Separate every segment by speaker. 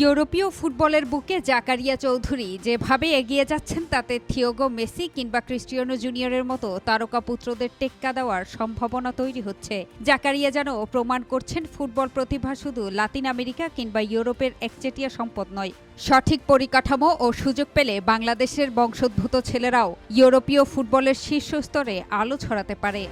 Speaker 1: ইউরোপীয় ফুটবলের বুকে জাকারিয়া চৌধুরী যেভাবে এগিয়ে যাচ্ছেন তাতে থিয়াগো মেসি কিংবা ক্রিস্টিয়ানো জুনিয়রের মতো তারকা পুত্রদের টেক্কা দেওয়ার সম্ভাবনা তৈরি হচ্ছে। জাকারিয়া যেন প্রমাণ করছেন ফুটবল প্রতিভা শুধু লাতিন আমেরিকা কিংবা ইউরোপের একচেটিয়া সম্পদ নয়। সঠিক পরিকাঠামো ও সুযোগ পেলে বাংলাদেশের বংশোদ্ভূত ছেলেরাও ইউরোপীয় ফুটবলের শীর্ষস্তরে আলো ছড়াতে পারে।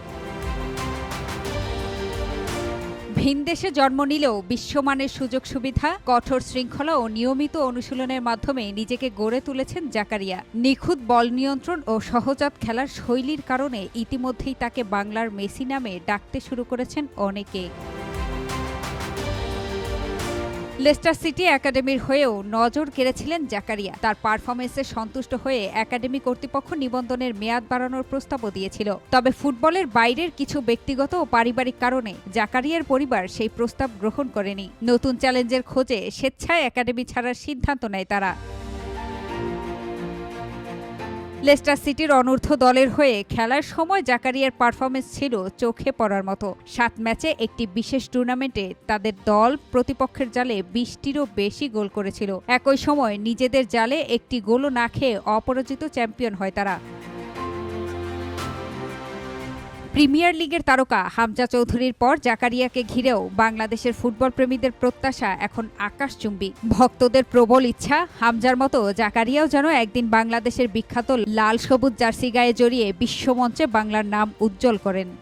Speaker 1: ভিনদেশে জন্ম নিলেও বিশ্বমানের সুযোগ সুবিধা, কঠোর শৃঙ্খলা ও নিয়মিত অনুশীলনের মাধ্যমে নিজেকে গড়ে তুলেছেন জাকারিয়া। নিখুঁত বল নিয়ন্ত্রণ ও সহজাত খেলার শৈলীর কারণে ইতিমধ্যেই তাকে বাংলার মেসি নামে ডাকতে শুরু করেছেন অনেকে। লেস্টার সিটি একাডেমির হয়েও নজর কেড়েছিলেন জাকারিয়া। তার পারফরমেন্সে সন্তুষ্ট হয়ে একাডেমি কর্তৃপক্ষ নিবন্ধনের মেয়াদ বাড়ানোর প্রস্তাবও দিয়েছিল। তবে ফুটবলের বাইরের কিছু ব্যক্তিগত ও পারিবারিক কারণে জাকারিয়ার পরিবার সেই প্রস্তাব গ্রহণ করেনি। নতুন চ্যালেঞ্জের খোঁজে স্বেচ্ছায় একাডেমি ছাড়ার সিদ্ধান্ত নেয় তারা। লেস্টার সিটির অনূর্ধ্ব দলের হয়ে খেলার সময় জাকারিয়ার পারফরমেন্স ছিল চোখে পড়ার মতো। ৭ ম্যাচে একটি বিশেষ টুর্নামেন্টে তাদের দল প্রতিপক্ষের জালে ২০টিরও বেশি গোল করেছিল। একই সময় নিজেদের জালে একটি গোলও না খেয়ে অপরাজিত চ্যাম্পিয়ন হয় তারা। প্রিমিয়ার লিগের তারকা হামজা চৌধুরীর পর জাকারিয়াকে ঘিরেও বাংলাদেশের ফুটবল প্রেমীদের প্রত্যাশা এখন আকাশচুম্বী। ভক্তদের প্রবল ইচ্ছা হামজার মতো জাকারিয়াও যেন একদিন বাংলাদেশের বিখ্যাত লাল সবুজ জার্সি গায়ে জড়িয়ে বিশ্বমঞ্চে বাংলার নাম উজ্জ্বল করেন।